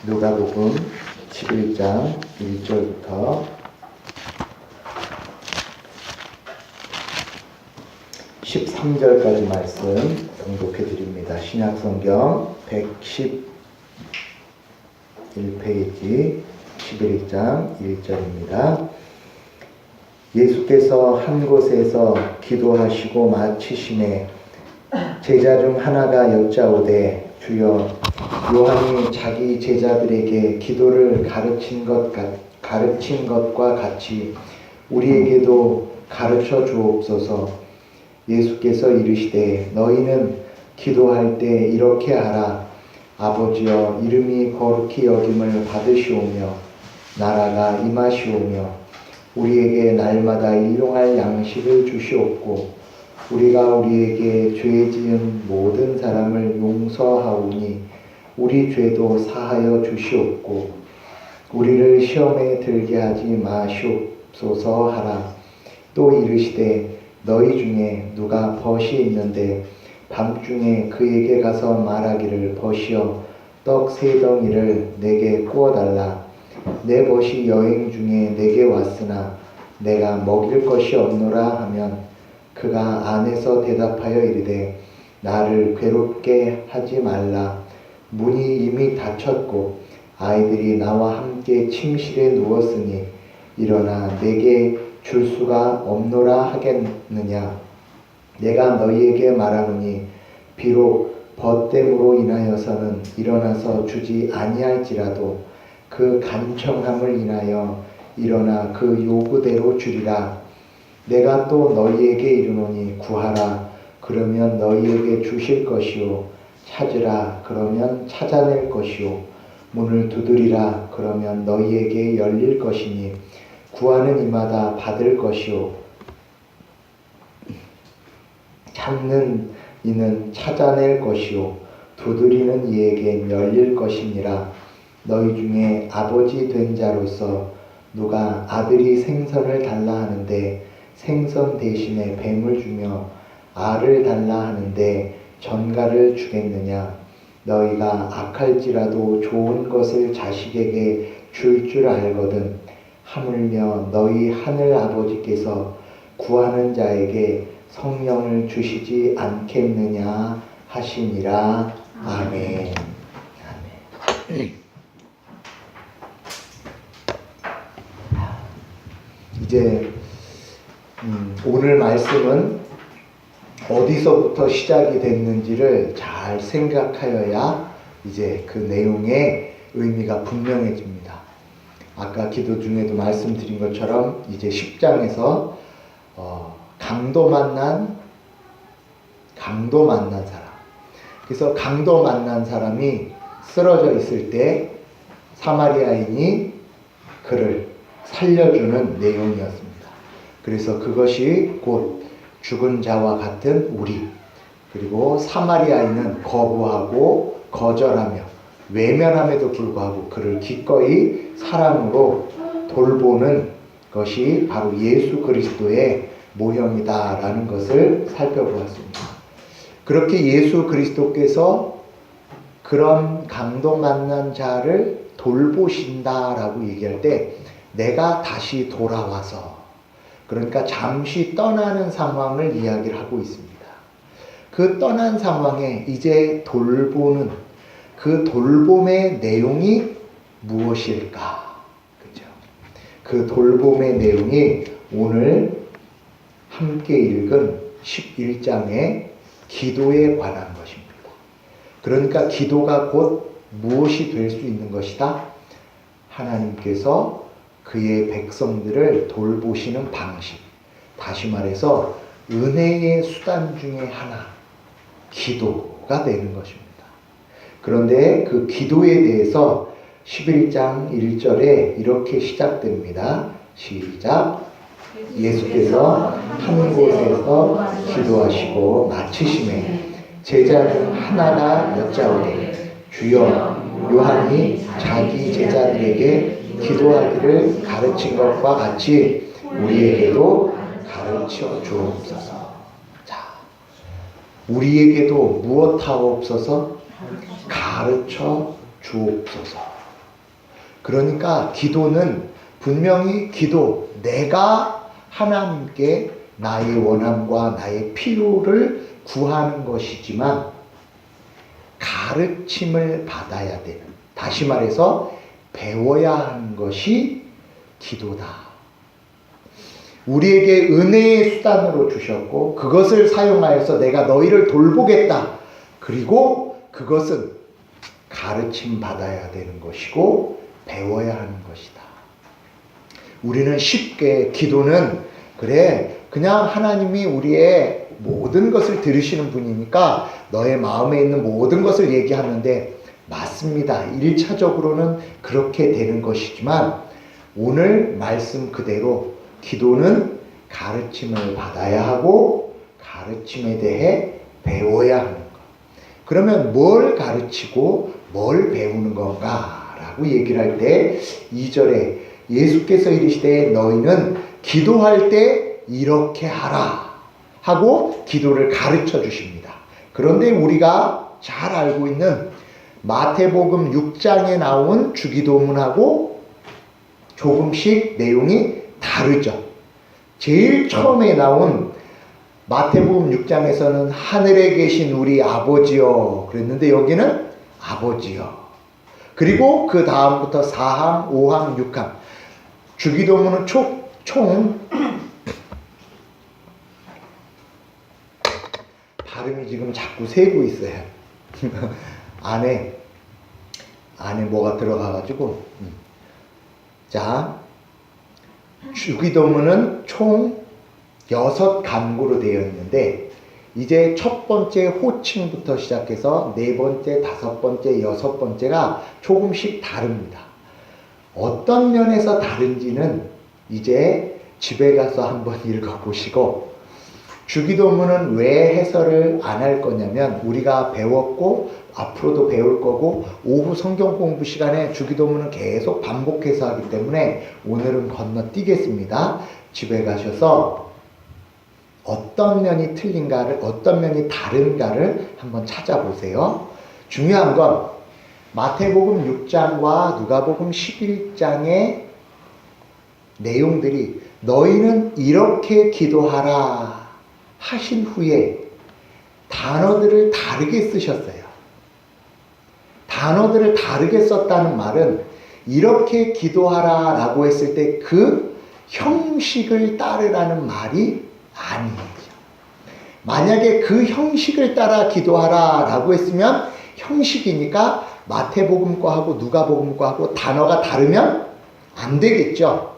누가복음 11장 1절부터 13절까지 말씀 봉독해 드립니다. 신약성경 111페이지 11장 1절입니다. 예수께서 한 곳에서 기도하시고 마치심에 제자 중 하나가 여짜오되 주여, 요한이 자기 제자들에게 기도를 가르친 것과 같이 우리에게도 가르쳐 주옵소서. 예수께서 이르시되 너희는 기도할 때 이렇게 하라. 아버지여, 이름이 거룩히 여김을 받으시오며 나라가 임하시오며 우리에게 날마다 일용할 양식을 주시옵고 우리가 우리에게 죄 지은 모든 사람을 용서하오니 우리 죄도 사하여 주시옵고 우리를 시험에 들게 하지 마시옵소서 하라. 또 이르시되 너희 중에 누가 벗이 있는데 밤중에 그에게 가서 말하기를 벗이여 떡 3덩이를 내게 구워달라. 내 벗이 여행 중에 내게 왔으나 내가 먹일 것이 없노라 하면 그가 안에서 대답하여 이르되 나를 괴롭게 하지 말라. 문이 이미 닫혔고 아이들이 나와 함께 침실에 누웠으니 일어나 내게 줄 수가 없노라 하겠느냐. 내가 너희에게 말하노니 비록 벗됨으로 인하여서는 일어나서 주지 아니할지라도 그 간청함을 인하여 일어나 그 요구대로 주리라. 내가 또 너희에게 이르노니 구하라. 그러면 너희에게 주실 것이요. 찾으라. 그러면 찾아낼 것이요. 문을 두드리라. 그러면 너희에게 열릴 것이니 구하는 이마다 받을 것이요. 찾는 이는 찾아낼 것이요. 두드리는 이에게 열릴 것이니라. 너희 중에 아버지 된 자로서 누가 아들이 생선을 달라 하는데 생선 대신에 뱀을 주며 알을 달라 하는데 전갈을 주겠느냐. 너희가 악할지라도 좋은 것을 자식에게 줄 알거든 하물며 너희 하늘 아버지께서 구하는 자에게 성령을 주시지 않겠느냐 하시니라. 아멘. 아멘. 이제 오늘 말씀은 어디서부터 시작이 됐는지를 잘 생각하여야 이제 그 내용의 의미가 분명해집니다. 아까 기도 중에도 말씀드린 것처럼 이제 10장에서 강도 만난 사람. 그래서 강도 만난 사람이 쓰러져 있을 때 사마리아인이 그를 살려주는 내용이었습니다. 그래서 그것이 곧 죽은 자와 같은 우리, 그리고 사마리아인은 거부하고 거절하며 외면함에도 불구하고 그를 기꺼이 사랑으로 돌보는 것이 바로 예수 그리스도의 모형이다라는 것을 살펴보았습니다. 그렇게 예수 그리스도께서 그런 강도 만난 자를 돌보신다라고 얘기할 때 내가 다시 돌아와서, 그러니까 잠시 떠나는 상황을 이야기를 하고 있습니다. 그 떠난 상황에 이제 돌보는 그 돌봄의 내용이 무엇일까? 그죠? 그 돌봄의 내용이 오늘 함께 읽은 11장의 기도에 관한 것입니다. 그러니까 기도가 곧 무엇이 될 수 있는 것이다? 하나님께서 그의 백성들을 돌보시는 방식, 다시 말해서 은혜의 수단 중에 하나, 기도가 되는 것입니다. 그런데 그 기도에 대해서 11장 1절에 이렇게 시작됩니다. 시작. 예수께서 한 곳에서 기도하시고 마치심에 제자 중 하나가 여짜오되 주여, 요한이 자기 제자들에게 기도하기를 가르친 것과 같이 우리에게도 가르쳐 주옵소서. 자, 우리에게도 무엇하옵소서? 가르쳐 주옵소서. 그러니까 기도는 분명히 내가 하나님께 나의 원함과 나의 필요를 구하는 것이지만 가르침을 받아야 되는, 다시 말해서 배워야 하는 것이 기도다. 우리에게 은혜의 수단으로 주셨고 그것을 사용하여서 내가 너희를 돌보겠다. 그리고 그것은 가르침 받아야 되는 것이고 배워야 하는 것이다. 우리는 쉽게 기도는 그냥 하나님이 우리의 모든 것을 들으시는 분이니까 너의 마음에 있는 모든 것을 얘기하는데 맞습니다. 1차적으로는 그렇게 되는 것이지만 오늘 말씀 그대로 기도는 가르침을 받아야 하고 가르침에 대해 배워야 하는 것. 그러면 뭘 가르치고 뭘 배우는 건가? 라고 얘기를 할 때 2절에 예수께서 이르시되 너희는 기도할 때 이렇게 하라 하고 기도를 가르쳐 주십니다. 그런데 우리가 잘 알고 있는 마태복음 6장에 나온 주기도문하고 조금씩 내용이 다르죠. 제일 처음에 나온 마태복음 6장에서는 하늘에 계신 우리 아버지여 그랬는데 여기는 아버지여. 그리고 그 다음부터 4항, 5항, 6항 주기도문은 총 발음이 지금 자꾸 새고 있어요. 안에 뭐가 들어가가지고 자 주기도문은 총 6간구로 되어 있는데 이제 첫 번째 호칭부터 시작해서 네 번째, 다섯 번째, 여섯 번째가 조금씩 다릅니다. 어떤 면에서 다른지는 이제 집에 가서 한번 읽어보시고 주기도문은 왜 해설을 안 할 거냐면 우리가 배웠고 앞으로도 배울 거고 오후 성경 공부 시간에 주기도문은 계속 반복해서 하기 때문에 오늘은 건너뛰겠습니다. 집에 가셔서 어떤 면이 틀린가를, 어떤 면이 다른가를 한번 찾아보세요. 중요한 건 마태복음 6장과 누가복음 11장의 내용들이 너희는 이렇게 기도하라 하신 후에 단어들을 다르게 쓰셨어요. 단어들을 다르게 썼다는 말은 이렇게 기도하라 라고 했을 때 그 형식을 따르라는 말이 아니에요. 만약에 그 형식을 따라 기도하라 라고 했으면 형식이니까 마태복음 거하고 누가복음 거하고 단어가 다르면 안 되겠죠.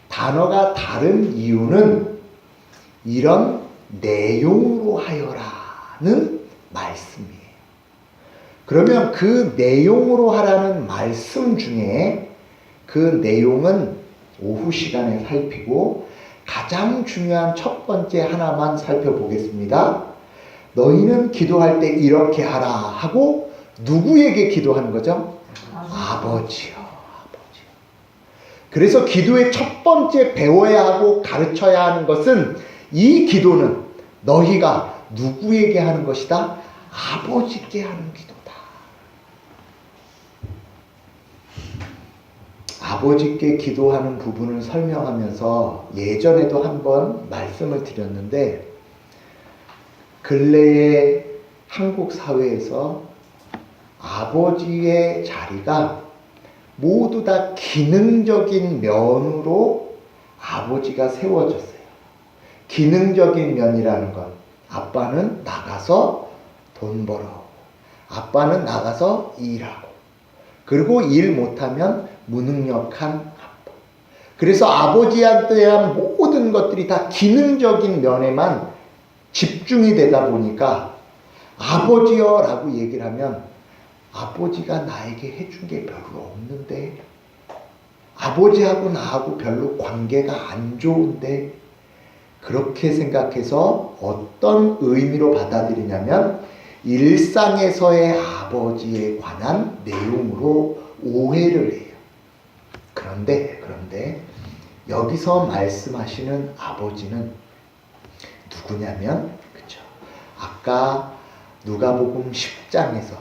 단어가 다른 이유는 이런 내용으로 하여라는 말씀이에요. 그러면 그 내용으로 하라는 말씀 중에 그 내용은 오후 시간에 살피고 가장 중요한 첫 번째 하나만 살펴보겠습니다. 너희는 기도할 때 이렇게 하라 하고 누구에게 기도하는 거죠? 아버지요. 그래서 기도의 첫 번째 배워야 하고 가르쳐야 하는 것은 이 기도는 너희가 누구에게 하는 것이다? 아버지께 하는 기도다. 아버지께 기도하는 부분을 설명하면서 예전에도 한번 말씀을 드렸는데 근래의 한국 사회에서 아버지의 자리가 모두 다 기능적인 면으로 아버지가 세워졌어요. 기능적인 면이라는 건 아빠는 나가서 돈 벌어. 아빠는 나가서 일하고. 그리고 일 못하면 무능력한 아빠. 그래서 아버지한테 대한 모든 것들이 다 기능적인 면에만 집중이 되다 보니까 아버지요 라고 얘기를 하면 아버지가 나에게 해준 게 별로 없는데 아버지하고 나하고 별로 관계가 안 좋은데 그렇게 생각해서 어떤 의미로 받아들이냐면 일상에서의 아버지에 관한 내용으로 오해를 해요. 그런데 여기서 말씀하시는 아버지는 누구냐면 그쵸? 아까 누가복음 10장에서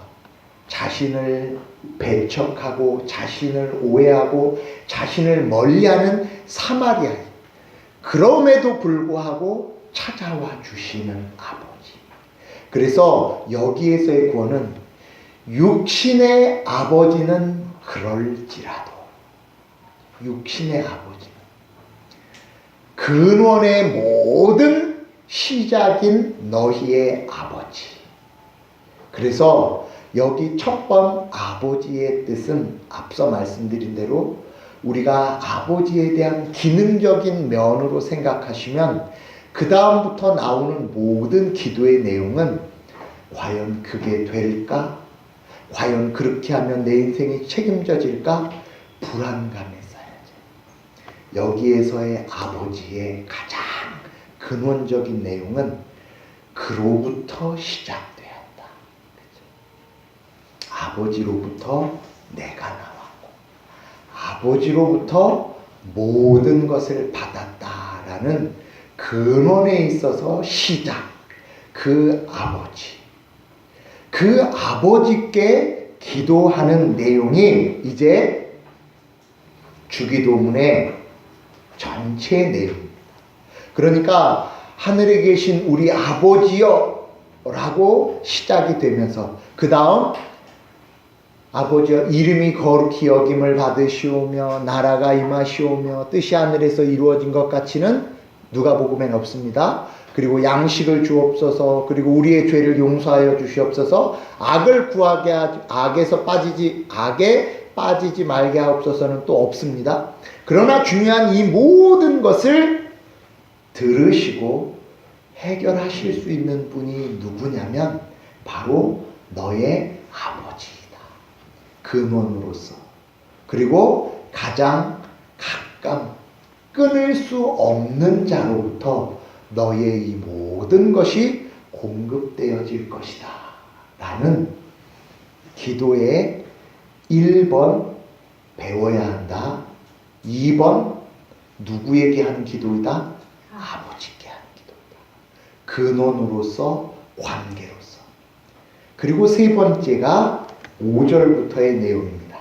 자신을 배척하고 자신을 오해하고 자신을 멀리하는 사마리아인, 그럼에도 불구하고 찾아와 주시는 아버지. 그래서 여기에서의 구원은 육신의 아버지는 그럴지라도, 육신의 아버지는 근원의 모든 시작인 너희의 아버지. 그래서 여기 첫 번 아버지의 뜻은 앞서 말씀드린 대로 우리가 아버지에 대한 기능적인 면으로 생각하시면 그 다음부터 나오는 모든 기도의 내용은 과연 그게 될까? 과연 그렇게 하면 내 인생이 책임져질까? 불안감에 쌓여져. 여기에서의 아버지의 가장 근원적인 내용은 그로부터 시작되었다. 아버지로부터 내가 나왔고 아버지로부터 모든 것을 받았다라는 근원에 있어서 시작, 그 아버지, 그 아버지께 기도하는 내용이 이제 주기도문의 전체 내용입니다. 그러니까 하늘에 계신 우리 아버지여 라고 시작이 되면서 그 다음 아버지여 이름이 거룩히 여김을 받으시오며 나라가 임하시오며 뜻이 하늘에서 이루어진 것 같이는 누가복음엔 없습니다. 그리고 양식을 주옵소서. 그리고 우리의 죄를 용서하여 주시옵소서. 악을 구하게 악에 빠지지 말게 하옵소서는 또 없습니다. 그러나 중요한 이 모든 것을 들으시고 해결하실 수 있는 분이 누구냐면 바로 너의 아버지이다. 근원으로서. 그리고 가장 가까운 끊을 수 없는 자로부터 너의 이 모든 것이 공급되어질 것이다 라는 기도의 1번 배워야 한다. 2번 누구에게 하는 기도이다? 아버지께 하는 기도이다. 근원으로서, 관계로서. 그리고 세 번째가 5절부터의 내용입니다.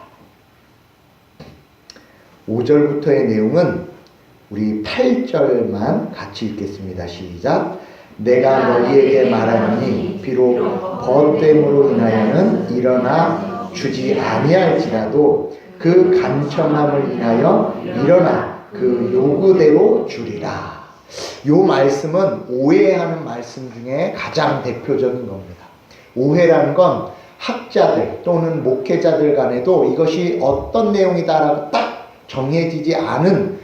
5절부터의 내용은 우리 8절만 같이 읽겠습니다. 시작. 내가 너희에게 말하노니 비록 벗됨으로 인하여는 일어나 주지 아니할지라도 그 간청함을 인하여 일어나 그 요구대로 주리라. 요 말씀은 오해하는 말씀 중에 가장 대표적인 겁니다. 오해라는 건 학자들 또는 목회자들 간에도 이것이 어떤 내용이다라고 딱 정해지지 않은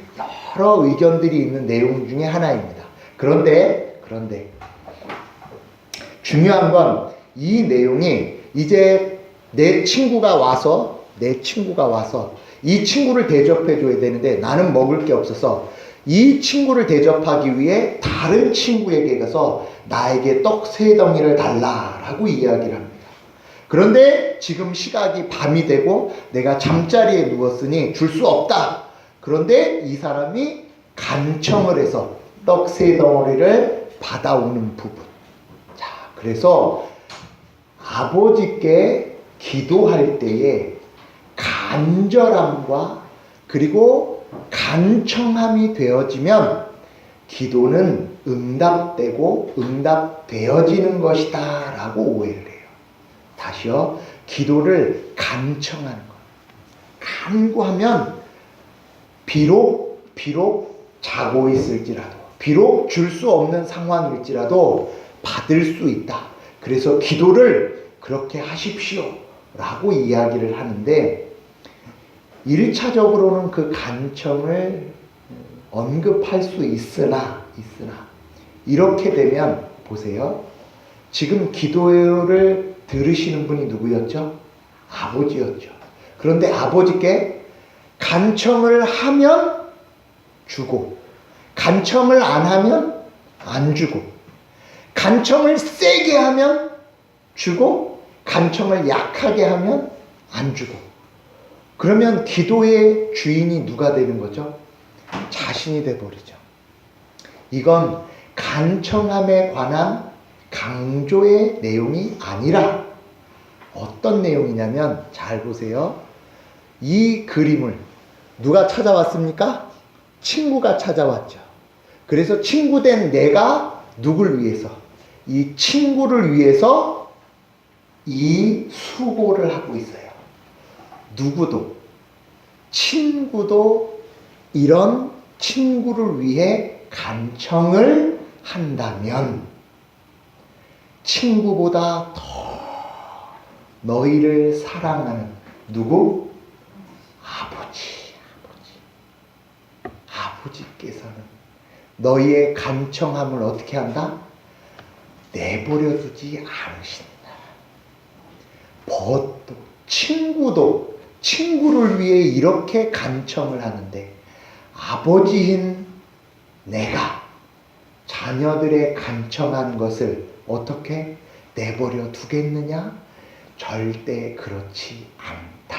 여러 의견들이 있는 내용 중에 하나입니다. 그런데 중요한 건 이 내용이 이제 내 친구가 와서 이 친구를 대접해 줘야 되는데 나는 먹을 게 없어서 이 친구를 대접하기 위해 다른 친구에게 가서 나에게 떡 3덩이를 달라라고 이야기를 합니다. 그런데 지금 시각이 밤이 되고 내가 잠자리에 누웠으니 줄 수 없다. 그런데 이 사람이 간청을 해서 떡 3덩어리를 받아오는 부분. 자, 그래서 아버지께 기도할 때에 간절함과 그리고 간청함이 되어지면 기도는 응답되고 응답되어지는 것이다 라고 오해를 해요. 다시요. 기도를 간청하는 것. 간구하면 비록 자고 있을지라도 비록 줄 수 없는 상황일지라도 받을 수 있다. 그래서 기도를 그렇게 하십시오 라고 이야기를 하는데 1차적으로는 그 간청을 언급할 수 있으나 이렇게 되면 보세요. 지금 기도를 들으시는 분이 누구였죠? 아버지였죠. 그런데 아버지께 간청을 하면 주고 간청을 안 하면 안 주고 간청을 세게 하면 주고 간청을 약하게 하면 안 주고 그러면 기도의 주인이 누가 되는 거죠? 자신이 돼버리죠. 이건 간청함에 관한 강조의 내용이 아니라 어떤 내용이냐면 잘 보세요. 이 그림을 누가 찾아왔습니까? 친구가 찾아왔죠. 그래서 친구된 내가 누굴 위해서? 이 친구를 위해서 이 수고를 하고 있어요. 누구도, 친구도 이런 친구를 위해 간청을 한다면 친구보다 더 너희를 사랑하는 누구? 아버지께서는 너희의 간청함을 어떻게 한다? 내버려 두지 않으신다. 벗도 친구도 친구를 위해 이렇게 간청을 하는데 아버지인 내가 자녀들의 간청한 것을 어떻게 내버려 두겠느냐? 절대 그렇지 않다.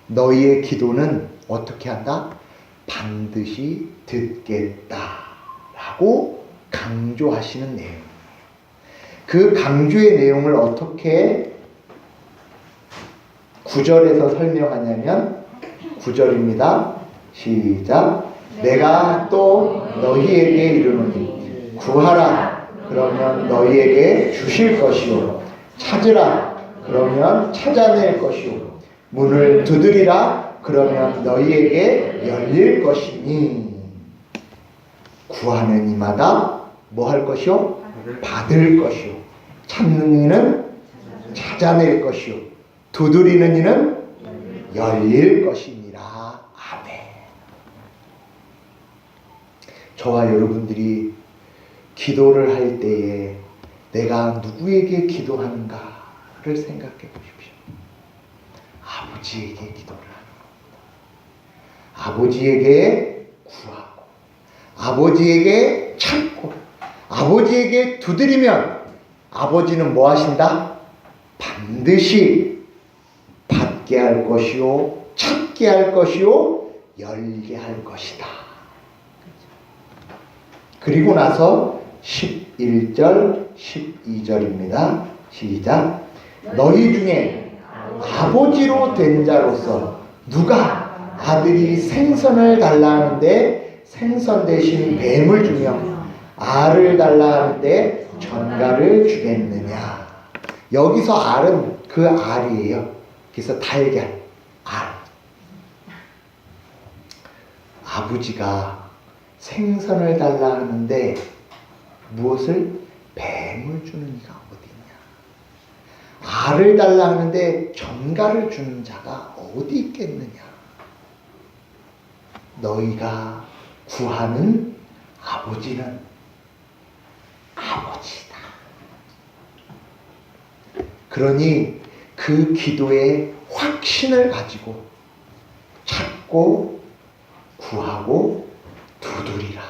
너희의 기도는 어떻게 한다? 반드시 듣겠다라고 강조하시는 내용이에요. 그 강조의 내용을 어떻게 9절에서 설명하냐면 9절입니다. 시작. 내가 또 너희에게 이르노니 구하라 그러면 너희에게 주실 것이요 찾으라 그러면 찾아낼 것이요 문을 두드리라 그러면 너희에게 열릴 것이니 구하는 이마다 뭐 할 것이요? 받을 것이요 찾는 이는 찾아낼 것이요 두드리는 이는 열릴 것이니라. 아멘. 저와 여러분들이 기도를 할 때에 내가 누구에게 기도하는가를 생각해 보십시오. 아버지에게 기도를 하는 겁니다. 아버지에게 구하고 아버지에게 찾고 아버지에게 두드리면 아버지는 뭐 하신다? 반드시 받게 할 것이요 찾게 할 것이요 열게 할 것이다. 그리고 나서 11절 12절입니다. 시작. 너희 중에 아버지로 된 자로서 누가 아들이 생선을 달라 하는데 생선 대신 뱀을 주며 알을 달라 하는데 전갈을 주겠느냐. 여기서 알은 그 알이에요. 그래서 달걀, 알. 아버지가 생선을 달라 하는데 무엇을? 뱀을 주는 이가 어디냐. 알을 달라 하는데 전갈을 주는 자가 어디 있겠느냐. 너희가 구하는 아버지는 아버지다. 그러니 그 기도의 확신을 가지고 찾고 구하고 두드리라.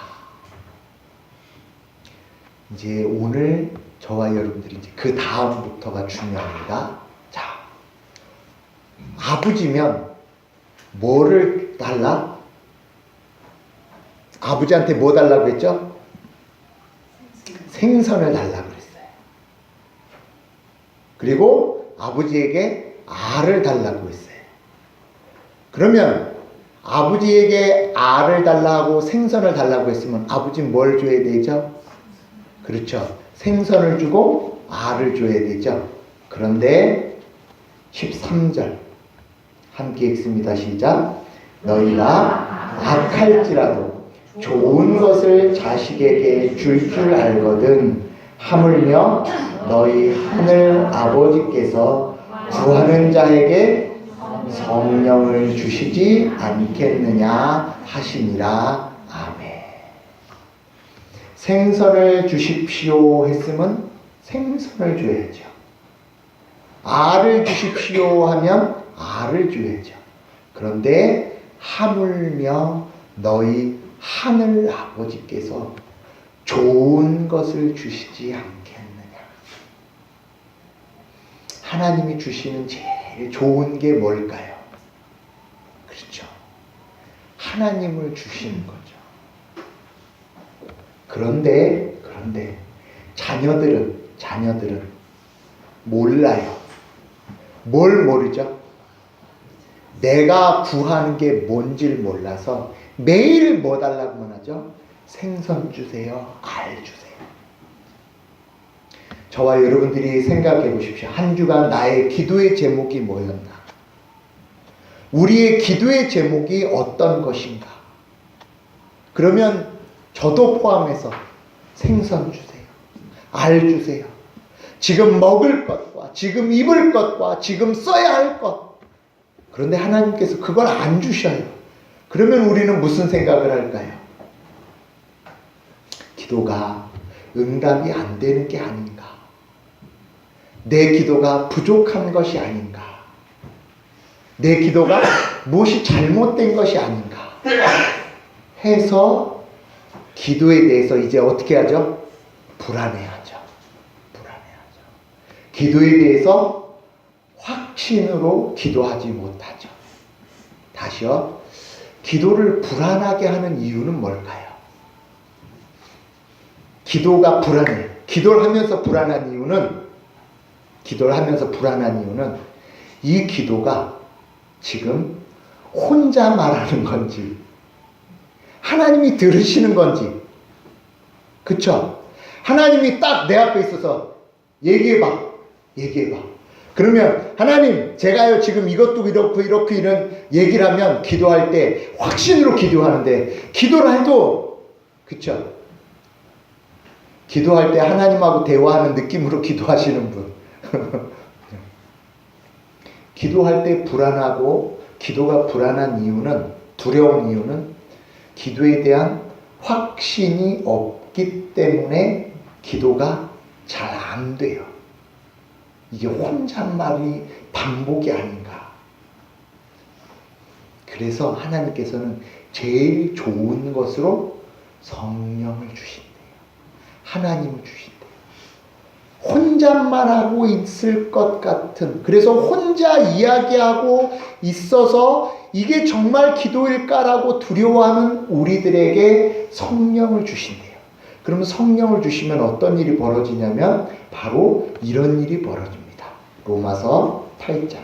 이제 오늘 저와 여러분들이 이제 그 다음부터가 중요합니다. 자, 아버지면 뭐를 달라? 아버지한테 뭐 달라고 했죠? 생선을 달라고 그랬어요. 그리고 아버지에게 알을 달라고 했어요. 그러면 아버지에게 알을 달라고 생선을 달라고 했으면 아버지는 뭘 줘야 되죠? 그렇죠. 생선을 주고 알을 줘야 되죠. 그런데 13절 함께 읽습니다. 시작. 너희가 악할지라도 좋은 것을 자식에게 줄 줄 알거든 하물며 너희 하늘 아버지께서 구하는 자에게 성령을 주시지 않겠느냐 하시니라. 아멘. 생선을 주십시오 했으면 생선을 줘야죠. 알을 주십시오 하면 알을 줘야죠. 그런데 하물며 너희 하늘 아버지께서 좋은 것을 주시지 않겠느냐. 하나님이 주시는 제일 좋은 게 뭘까요? 그렇죠. 하나님을 주시는 거죠. 그런데 자녀들은 몰라요. 뭘 모르죠? 내가 구하는 게 뭔지를 몰라서 매일 뭐 달라고만 하죠? 생선 주세요, 알 주세요. 저와 여러분들이 생각해 보십시오. 한 주간 나의 기도의 제목이 뭐였나? 우리의 기도의 제목이 어떤 것인가? 그러면 저도 포함해서 생선 주세요, 알 주세요. 지금 먹을 것과 지금 입을 것과 지금 써야 할 것. 그런데 하나님께서 그걸 안 주셔요. 그러면 우리는 무슨 생각을 할까요? 기도가 응답이 안 되는 게 아닌가? 내 기도가 부족한 것이 아닌가? 내 기도가 무엇이 잘못된 것이 아닌가? 해서 기도에 대해서 이제 어떻게 하죠? 불안해하죠. 기도에 대해서 확신으로 기도하지 못하죠. 다시요. 기도를 불안하게 하는 이유는 뭘까요? 기도가 불안해요. 기도를 하면서 불안한 이유는 이 기도가 지금 혼자 말하는 건지 하나님이 들으시는 건지, 그쵸? 하나님이 딱 내 앞에 있어서 얘기해봐. 그러면 하나님, 제가요 지금 이것도 이렇고 이런 얘기를 하면 기도할 때 확신으로 기도하는데, 기도를 해도, 그쵸? 기도할 때 하나님하고 대화하는 느낌으로 기도하시는 분. 기도할 때 불안하고 기도가 불안한 이유는, 두려운 이유는 기도에 대한 확신이 없기 때문에 기도가 잘 안 돼요. 이게 혼잣말이 반복이 아닌가. 그래서 하나님께서는 제일 좋은 것으로 성령을 주신대요. 하나님을 주신대요. 혼잣말하고 있을 것 같은, 그래서 혼자 이야기하고 있어서 이게 정말 기도일까라고 두려워하는 우리들에게 성령을 주신대요. 그러면 성령을 주시면 어떤 일이 벌어지냐면 바로 이런 일이 벌어집니다. 로마서 8장.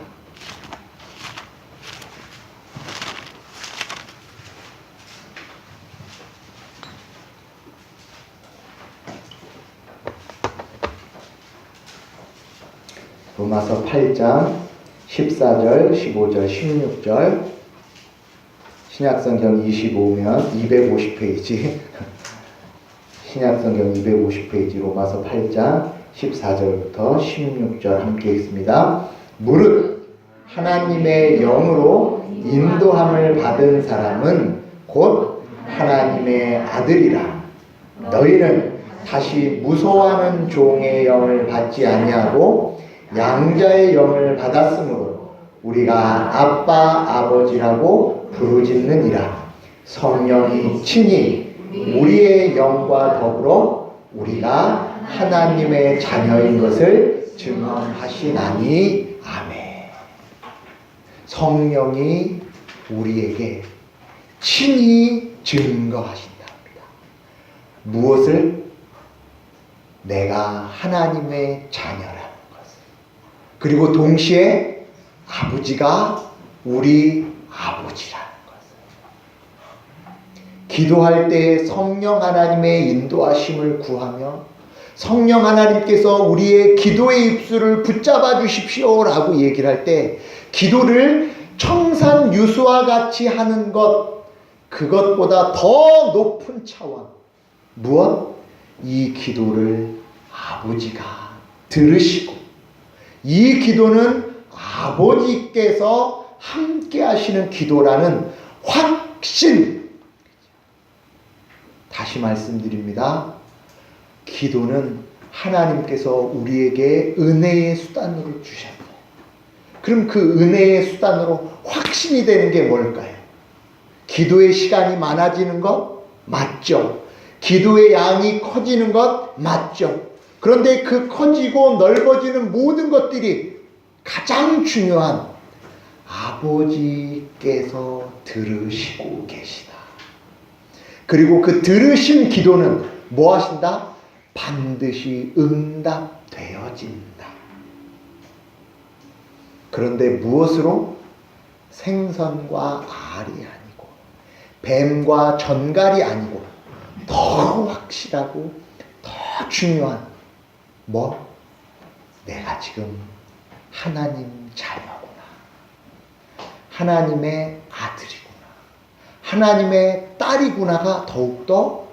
로마서 8장 14절, 15절, 16절. 신약성경 25면 250페이지. 신약성경 250페이지 로마서 8장 14절부터 16절 함께 읽습니다. 무릇 하나님의 영으로 인도함을 받은 사람은 곧 하나님의 아들이라. 너희는 다시 무서워하는 종의 영을 받지 아니하고 양자의 영을 받았으므로 우리가 아빠 아버지라고 부르짖느니라. 성령이 친히 우리의 영과 더불어 우리가 하나님의 자녀인 것을 증언하시나니. 아멘. 성령이 우리에게 친히 증거하신답니다. 무엇을? 내가 하나님의 자녀라는 것을. 그리고 동시에 아버지가 우리 아버지라는 것을. 기도할 때 성령 하나님의 인도하심을 구하며 성령 하나님께서 우리의 기도의 입술을 붙잡아 주십시오라고 얘기를 할 때, 기도를 청산 유수와 같이 하는 것, 그것보다 더 높은 차원, 무엇? 이 기도를 아버지가 들으시고 이 기도는 아버지께서 함께 하시는 기도라는 확신. 다시 말씀드립니다. 기도는 하나님께서 우리에게 은혜의 수단으로 주셨어요. 그럼 그 은혜의 수단으로 확신이 되는 게 뭘까요? 기도의 시간이 많아지는 것? 맞죠. 기도의 양이 커지는 것? 맞죠. 그런데 그 커지고 넓어지는 모든 것들이 가장 중요한 아버지께서 들으시고 계시다. 그리고 그 들으신 기도는 뭐 하신다? 반드시 응답되어진다. 그런데 무엇으로? 생선과 알이 아니고 뱀과 전갈이 아니고 더 확실하고 더 중요한 뭐? 내가 지금 하나님 자녀구나. 하나님의 아들이구나. 하나님의 딸이구나가 더욱더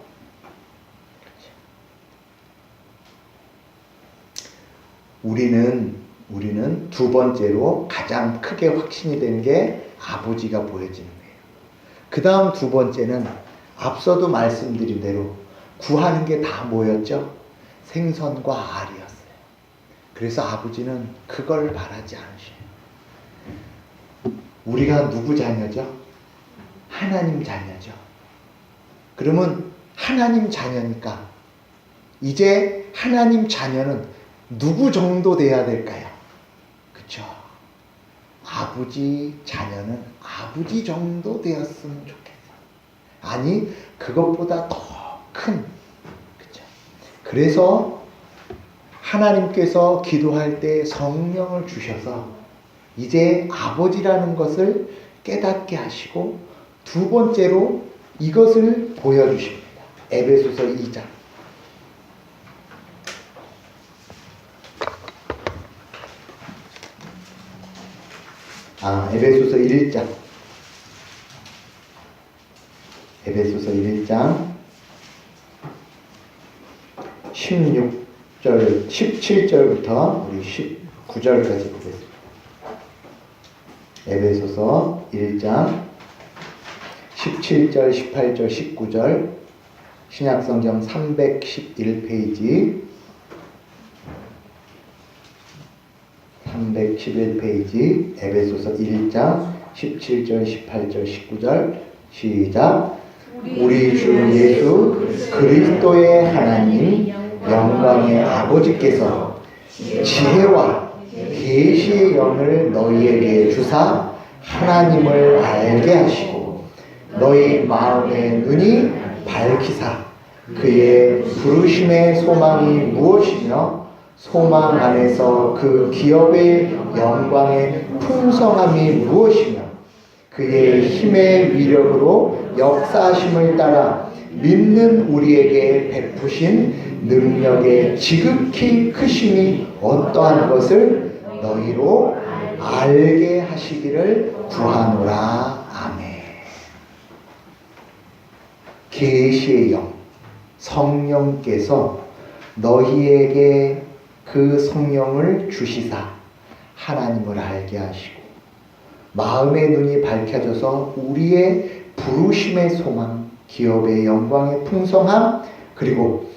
우리는 두 번째로 가장 크게 확신이 되는 게 아버지가 보여지는 거예요. 그 다음 두 번째는 앞서도 말씀드린 대로 구하는 게 다 뭐였죠? 생선과 알이었어요. 그래서 아버지는 그걸 바라지 않으셔요. 우리가 누구 자녀죠? 하나님 자녀죠. 그러면 하나님 자녀니까 이제 하나님 자녀는 누구 정도 돼야 될까요? 그쵸? 아버지 자녀는 아버지 정도 되었으면 좋겠어요. 아니, 그것보다 더 큰, 그쵸? 그래서 하나님께서 기도할 때 성령을 주셔서 이제 아버지라는 것을 깨닫게 하시고 두 번째로 이것을 보여주십니다. 에베소서 2장. 에베소서 1장. 에베소서 1장 16절, 17절부터 우리 19절까지 보겠습니다. 에베소서 1장 17절, 18절, 19절 신약성경 311페이지 311페이지 에베소서 1장 17절, 18절, 19절 시작. 우리 주 예수 그리스도의 하나님 영광의 아버지께서 지혜와 계시의 영을 너희에게 주사 하나님을 알게 하시고 너희 마음의 눈이 밝히사 그의 부르심의 소망이 무엇이며 소망 안에서 그 기업의 영광의 풍성함이 무엇이며 그의 힘의 위력으로 역사하심을 따라 믿는 우리에게 베푸신 능력의 지극히 크심이 어떠한 것을 너희로 알게 하시기를 구하노라. 아멘. 계시의 영, 성령께서 너희에게 그 성령을 주시사 하나님을 알게 하시고 마음의 눈이 밝혀져서 우리의 부르심의 소망, 기업의 영광의 풍성함, 그리고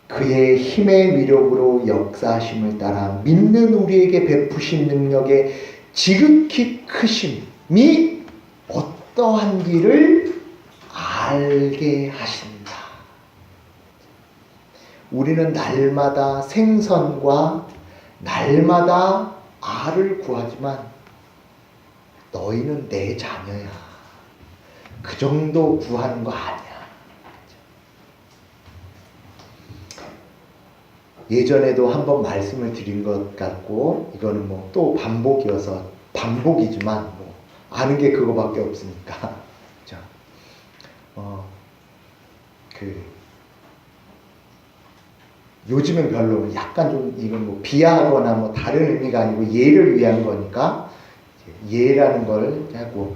그의 힘의 위력으로 역사하심을 따라 믿는 우리에게 베푸신 능력의 지극히 크심이 어떠한지를 알게 하신다. 우리는 날마다 생선과 날마다 알을 구하지만 너희는 내 자녀야. 그 정도 구하는 거 아니야. 예전에도 한번 말씀을 드린 것 같고 이거는 뭐 또 반복이어서 반복이지만 뭐 아는 게 그거밖에 없으니까. 자, 요즘은 별로 약간 좀 이건 뭐 비하하거나 뭐 다른 의미가 아니고 예를 위한 거니까 예라는 걸 자꾸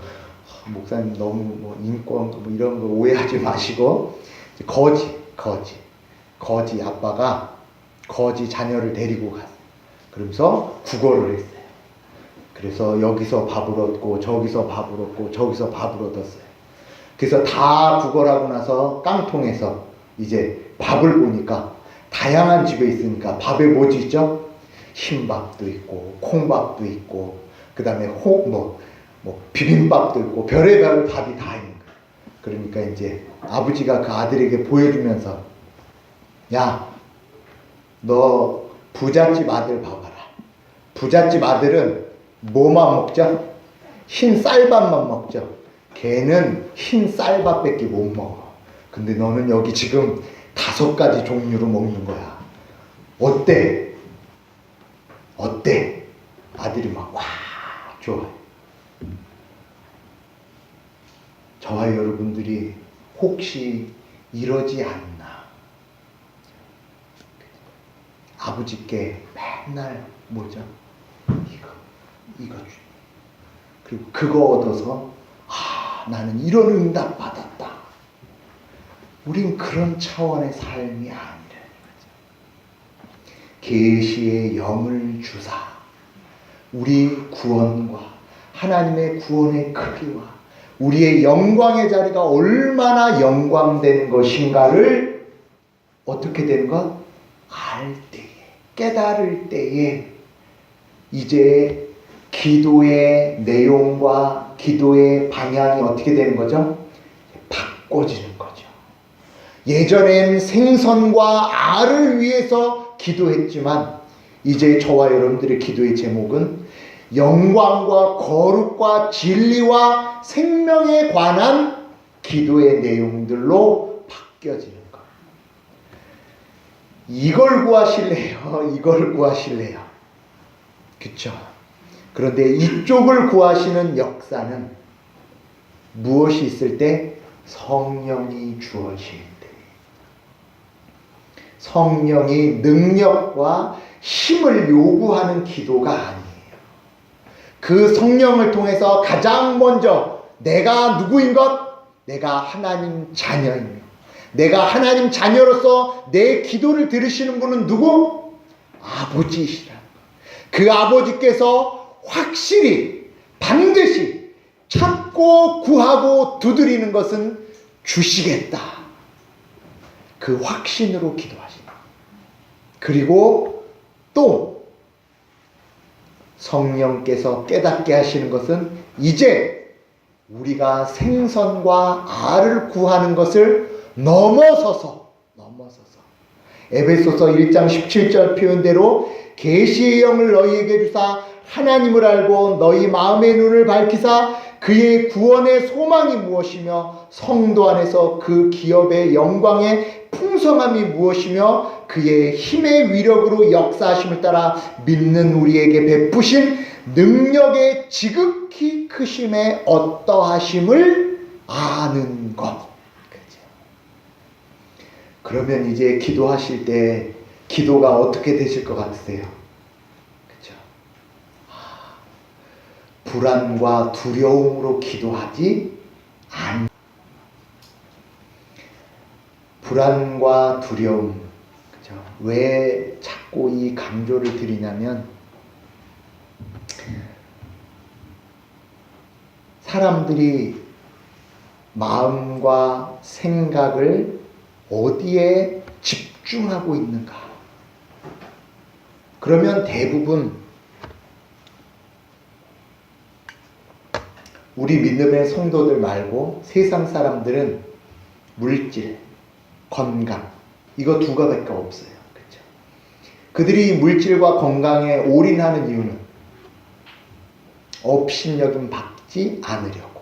목사님 너무 뭐 인권 뭐 이런 거 오해하지 마시고 거지 아빠가 거지 자녀를 데리고 갔어요. 그러면서 국어를 했어요. 그래서 여기서 밥을 얻고 저기서 밥을 얻고 저기서 밥을 얻었어요. 그래서 다 국어하고 나서 깡통에서 이제 밥을 보니까 다양한 집에 있으니까 밥에 뭐지 있죠? 흰밥도 있고 콩밥도 있고 그 다음에 비빔밥도 있고 별의별 밥이 다 있는 거예요. 그러니까 이제 아버지가 그 아들에게 보여주면서 야, 너 부잣집 아들 봐봐라. 부잣집 아들은 뭐만 먹죠? 흰 쌀밥만 먹죠. 걔는 흰 쌀밥밖에 못 먹어. 근데 너는 여기 지금 5가지 종류로 먹는 거야. 어때? 아들이 막 와 좋아요. 저와 여러분들이 혹시 이러지 않나, 아버지께 맨날 뭐죠? 이거 주. 그리고 그거 얻어서 나는 이런 응답 받았다. 우린 그런 차원의 삶이 아니라는 거죠. 계시의 영을 주사 우리 구원과 하나님의 구원의 크기와 우리의 영광의 자리가 얼마나 영광되는 것인가를 어떻게 되는 것? 알 때에, 깨달을 때에 이제 기도의 내용과 기도의 방향이 어떻게 되는 거죠? 바꿔지는 거죠. 예전엔 생선과 알을 위해서 기도했지만 이제 저와 여러분들의 기도의 제목은 영광과 거룩과 진리와 생명에 관한 기도의 내용들로 바뀌어지는 거예요. 이걸 구하실래요? 이걸 구하실래요? 그쵸? 그런데 이쪽을 구하시는 역사는 무엇이 있을 때? 성령이 주어질 때. 성령이 능력과 힘을 요구하는 기도가 아니에요. 그 성령을 통해서 가장 먼저 내가 누구인 것? 내가 하나님 자녀이며 내가 하나님 자녀로서 내 기도를 들으시는 분은 누구? 아버지시라는 것. 그 아버지께서 확실히 반드시 찾고 구하고 두드리는 것은 주시겠다. 그 확신으로 기도하십니다. 그리고 또 성령께서 깨닫게 하시는 것은 이제 우리가 생선과 알을 구하는 것을 넘어서서 에베소서 1장 17절 표현대로 계시의 영을 너희에게 주사 하나님을 알고 너희 마음의 눈을 밝히사 그의 구원의 소망이 무엇이며 성도 안에서 그 기업의 영광의 풍성함이 무엇이며 그의 힘의 위력으로 역사하심을 따라 믿는 우리에게 베푸신 능력의 지극히 크심의 어떠하심을 아는 것. 그러면 이제 기도하실 때 기도가 어떻게 되실 것 같으세요? 그렇죠? 불안과 두려움으로 기도하지 않. 불안과 두려움. 그렇죠? 왜 자꾸 이 강조를 드리냐면 사람들이 마음과 생각을 어디에 집중하고 있는가? 그러면 대부분 우리 믿음의 성도들 말고 세상 사람들은 물질, 건강 이거 두 가지밖에 없어요. 그렇죠? 그들이 물질과 건강에 올인하는 이유는 업신여김 받지 않으려고.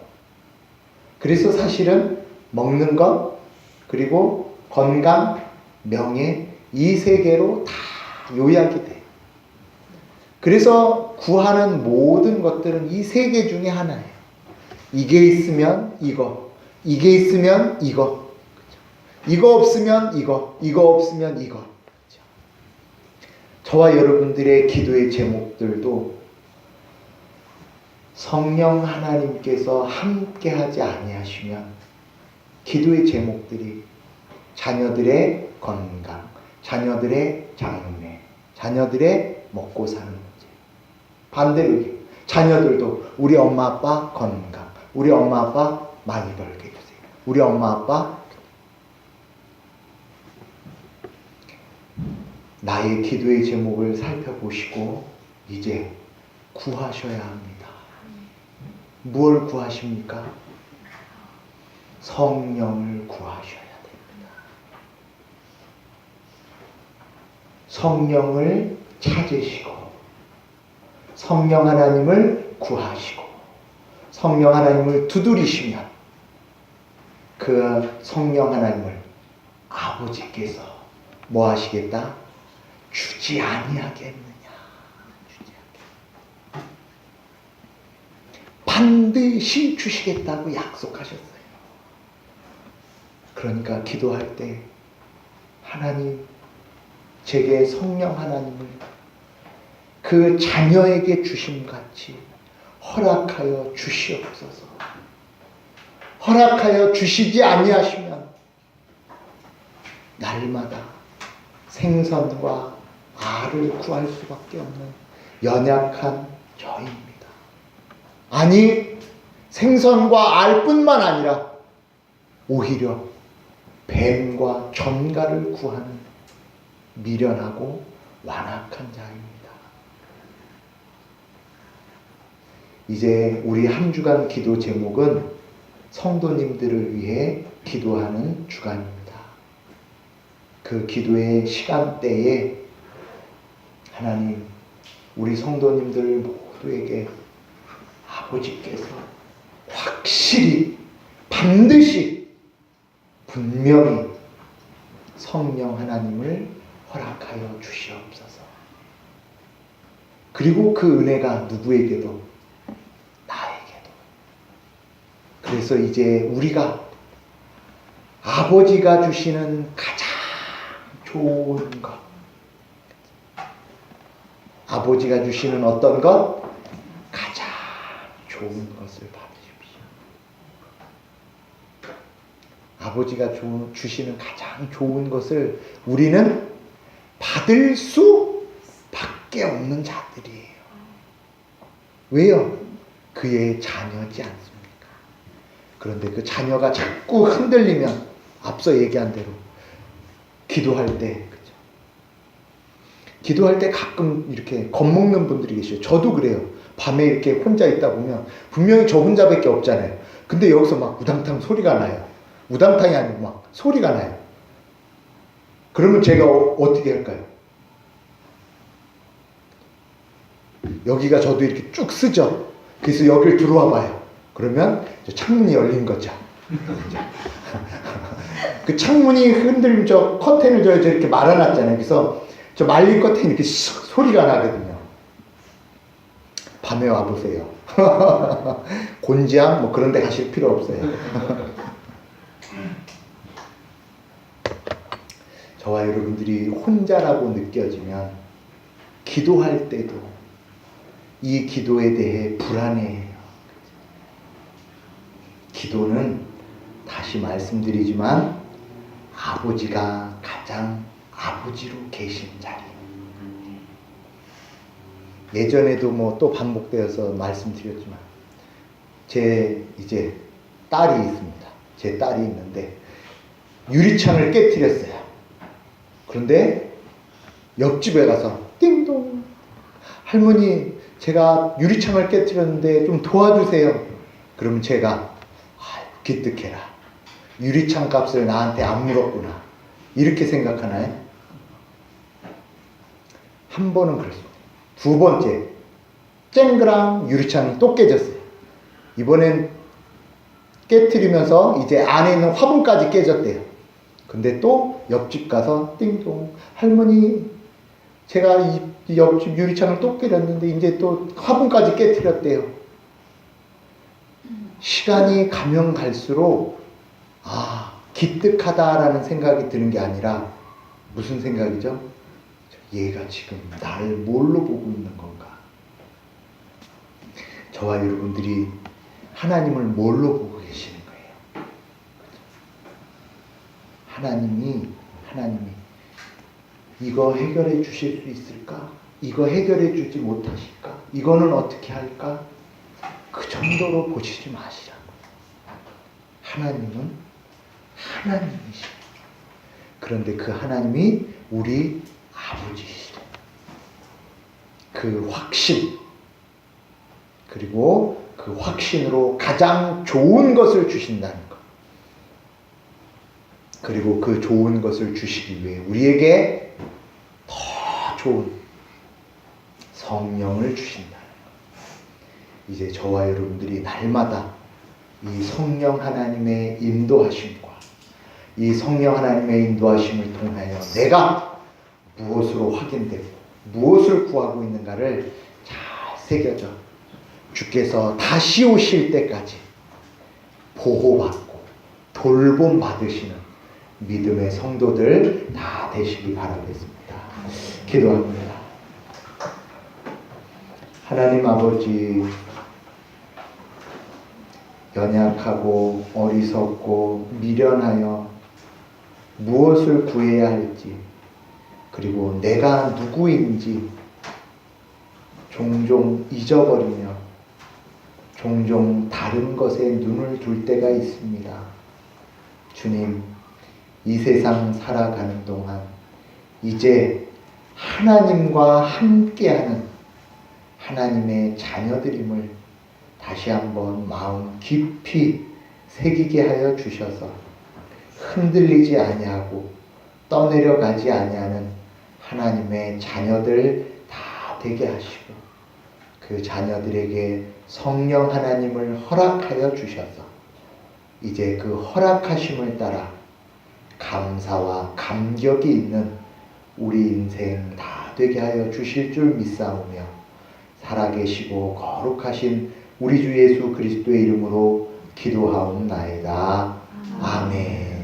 그래서 사실은 먹는 것 그리고 건강, 명예 이 세 개로 다 요약이 돼요. 그래서 구하는 모든 것들은 이 세 개 중에 하나예요. 이게 있으면 이거, 이게 있으면 이거, 이거 없으면 이거, 이거 없으면 이거. 저와 여러분들의 기도의 제목들도 성령 하나님께서 함께하지 아니하시면 기도의 제목들이 자녀들의 건강, 자녀들의 장래, 자녀들의 먹고 사는 문제. 반대로 자녀들도 우리 엄마 아빠 건강, 우리 엄마 아빠 많이 벌게 해주세요. 우리 엄마 아빠 나의 기도의 제목을 살펴보시고 이제 구하셔야 합니다. 무엇을 구하십니까? 성령을 구하셔야 됩니다. 성령을 찾으시고 성령 하나님을 구하시고 성령 하나님을 두드리시면 그 성령 하나님을 아버지께서 뭐 하시겠다? 주지 아니하겠느냐. 주지 아니하겠느냐. 반드시 주시겠다고 약속하셨어요. 그러니까 기도할 때 하나님, 제게 성령 하나님을 그 자녀에게 주심같이 허락하여 주시옵소서. 허락하여 주시지 아니하시면 날마다 생선과 알을 구할 수밖에 없는 연약한 저입니다. 아니, 생선과 알뿐만 아니라 오히려 뱀과 전갈을 구하는 미련하고 완악한 자입니다. 이제 우리 한 주간 기도 제목은 성도님들을 위해 기도하는 주간입니다. 그 기도의 시간대에 하나님, 우리 성도님들 모두에게 아버지께서 확실히 반드시 분명히 성령 하나님을 허락하여 주시옵소서. 그리고 그 은혜가 누구에게도, 나에게도. 그래서 이제 우리가 아버지가 주시는 가장 좋은 것, 아버지가 주시는 어떤 것? 가장 좋은 것을 받으십시오. 아버지가 주시는 가장 좋은 것을 우리는 받을 수밖에 없는 자들이에요. 왜요? 그의 자녀지 않습니까? 그런데 그 자녀가 자꾸 흔들리면 앞서 얘기한 대로 기도할 때, 그죠? 기도할 때 가끔 이렇게 겁먹는 분들이 계셔요. 저도 그래요. 밤에 이렇게 혼자 있다 보면 분명히 저 혼자밖에 없잖아요. 근데 여기서 막 우당탕 소리가 나요. 우당탕이 아니고 막 소리가 나요. 그러면 제가 어떻게 할까요? 여기가 저도 이렇게 쭉 쓰죠. 그래서 여기를 들어와 봐요. 그러면 창문이 열린 거죠. 그 창문이 흔들리면 저 커튼을 저 이렇게 말아놨잖아요. 그래서 저 말린 커튼이 이렇게 소리가 나거든요. 밤에 와보세요. 곤지암 뭐 그런 데 가실 필요 없어요. 저와 여러분들이 혼자라고 느껴지면 기도할 때도 이 기도에 대해 불안해해요. 기도는 다시 말씀드리지만 아버지가 가장 아버지로 계신 자리. 예전에도 뭐 또 반복되어서 말씀드렸지만 제 이제 딸이 있습니다. 제 딸이 있는데 유리창을 깨트렸어요. 그런데 옆집에 가서 띵동, 할머니 제가 유리창을 깨트렸는데 좀 도와주세요. 그러면 제가 기특해라, 유리창 값을 나한테 안 물었구나, 이렇게 생각하나요? 한 번은 그랬습니다. 두 번째, 쨍그랑 유리창이 또 깨졌어요. 이번엔 깨트리면서 이제 안에 있는 화분까지 깨졌대요. 근데 또 옆집 가서 띵동, 할머니 제가 이 옆집 유리창을 또 깨렸는데 이제 또 화분까지 깨트렸대요. 시간이 가면 갈수록 기특하다라는 생각이 드는 게 아니라 무슨 생각이죠? 얘가 지금 나를 뭘로 보고 있는 건가? 저와 여러분들이 하나님을 뭘로 보고 계시는 거예요? 하나님이 이거 해결해 주실 수 있을까? 이거 해결해 주지 못하실까? 이거는 어떻게 할까? 그 정도로 보시지 마시라고. 하나님은 하나님이시죠. 그런데 그 하나님이 우리 아버지시죠. 그 확신, 그리고 그 확신으로 가장 좋은 것을 주신다는 것, 그리고 그 좋은 것을 주시기 위해 우리에게 더 좋은 성령을 주신다는 것. 이제 저와 여러분들이 날마다 이 성령 하나님의 인도하심과 이 성령 하나님의 인도하심을 통하여 내가 무엇으로 확인되고 무엇을 구하고 있는가를 잘 새겨져 주께서 다시 오실 때까지 보호받고 돌봄 받으시는 믿음의 성도들 다 되시기 바라겠습니다. 기도합니다. 하나님 아버지, 연약하고 어리석고 미련하여 무엇을 구해야 할지, 그리고 내가 누구인지 종종 잊어버리며 종종 다른 것에 눈을 둘 때가 있습니다. 주님, 이 세상 살아가는 동안 이제 하나님과 함께하는 하나님의 자녀들임을 다시 한번 마음 깊이 새기게 하여 주셔서 흔들리지 아니하고 떠내려가지 아니하는 하나님의 자녀들 다 되게 하시고, 그 자녀들에게 성령 하나님을 허락하여 주셔서 이제 그 허락하심을 따라 감사와 감격이 있는 우리 인생 다 되게 하여 주실 줄 믿사오며, 살아계시고 거룩하신 우리 주 예수 그리스도의 이름으로 기도하옵나이다. 아멘.